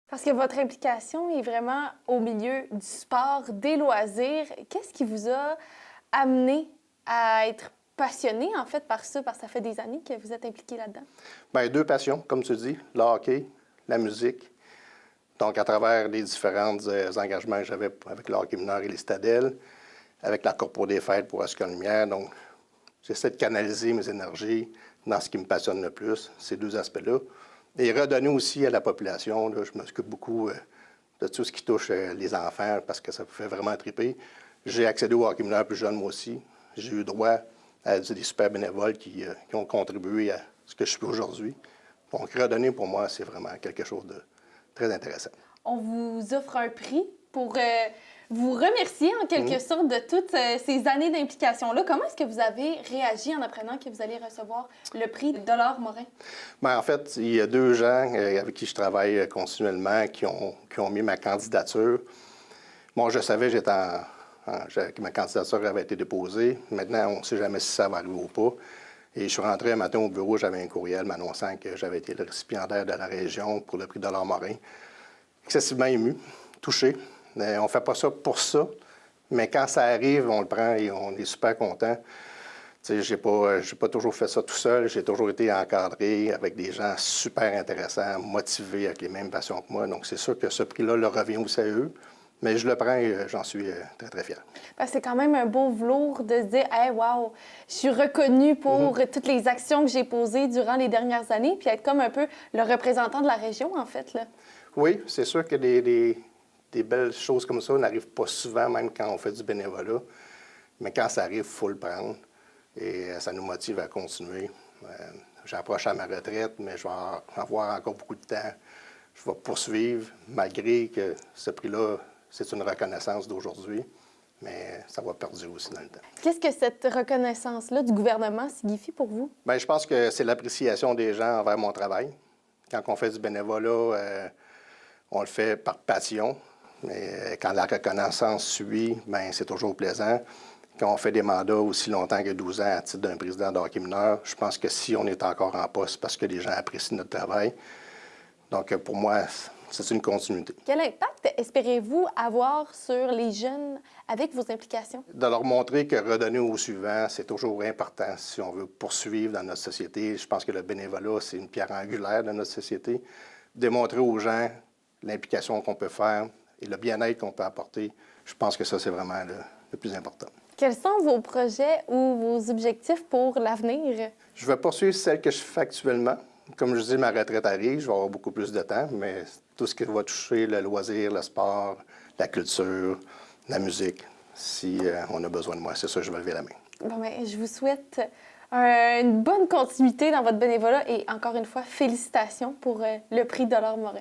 Parce que votre implication est vraiment au milieu du sport, des loisirs. Qu'est-ce qui vous a amené à être passionné, en fait, par ça? Parce que ça fait des années que vous êtes impliqué là-dedans. Bien, deux passions, comme tu dis, le hockey, la musique. Donc, à travers les différents engagements que j'avais avec le hockey mineur et les Stadelles, avec la Corpo des Fêtes pour Ascon Lumière, donc j'essaie de canaliser mes énergies dans ce qui me passionne le plus, ces deux aspects-là. Et redonner aussi à la population. Là, je m'occupe beaucoup de tout ce qui touche les enfants parce que ça me fait vraiment triper. J'ai accédé au hockey mineur plus jeune, moi aussi. J'ai eu droit à des super bénévoles qui ont contribué à ce que je suis aujourd'hui. Donc, redonner pour moi, c'est vraiment quelque chose de très intéressant. On vous offre un prix pour vous remercier en quelque sorte de toutes ces années d'implication-là. Comment est-ce que vous avez réagi en apprenant que vous allez recevoir le prix Dollar Morin? Bien, en fait, il y a deux gens avec qui je travaille continuellement qui ont mis ma candidature. Bon, je savais que ma candidature avait été déposée. Maintenant, on ne sait jamais si ça va arriver ou pas. Et je suis rentré un matin au bureau, j'avais un courriel m'annonçant que j'avais été le récipiendaire de la région pour le prix Dollar Morin. Excessivement ému, touché. On ne fait pas ça pour ça, mais quand ça arrive, on le prend et on est super content. Je n'ai pas toujours fait ça tout seul. J'ai toujours été encadré avec des gens super intéressants, motivés, avec les mêmes passions que moi. Donc, c'est sûr que ce prix-là leur revient aussi à eux. Mais je le prends et j'en suis très, très fier. C'est quand même un beau velours de se dire « Hey, wow, je suis reconnu pour toutes les actions que j'ai posées durant les dernières années », puis être comme un peu le représentant de la région, en fait, là. Oui, c'est sûr que des belles choses comme ça n'arrivent pas souvent, même quand on fait du bénévolat. Mais quand ça arrive, il faut le prendre. Et ça nous motive à continuer. J'approche à ma retraite, mais je vais avoir encore beaucoup de temps. Je vais poursuivre, malgré que ce prix-là, c'est une reconnaissance d'aujourd'hui, mais ça va perdurer aussi dans le temps. Qu'est-ce que cette reconnaissance-là du gouvernement signifie pour vous? Bien, je pense que c'est l'appréciation des gens envers mon travail. Quand on fait du bénévolat, on le fait par passion. Mais quand la reconnaissance suit, bien, c'est toujours plaisant. Quand on fait des mandats aussi longtemps que 12 ans à titre d'un président de hockey mineur, je pense que si on est encore en poste, c'est parce que les gens apprécient notre travail. Donc, pour moi, c'est une continuité. Quel impact espérez-vous avoir sur les jeunes avec vos implications? De leur montrer que redonner au suivant, c'est toujours important si on veut poursuivre dans notre société. Je pense que le bénévolat, c'est une pierre angulaire de notre société. Démontrer aux gens l'implication qu'on peut faire et le bien-être qu'on peut apporter, je pense que ça, c'est vraiment le plus important. Quels sont vos projets ou vos objectifs pour l'avenir? Je vais poursuivre celle que je fais actuellement. Comme je dis, ma retraite arrive, je vais avoir beaucoup plus de temps, mais tout ce qui va toucher le loisir, le sport, la culture, la musique, si on a besoin de moi, c'est ça, je vais lever la main. Bon, bien, je vous souhaite une bonne continuité dans votre bénévolat et encore une fois, félicitations pour le prix Dollar Morin.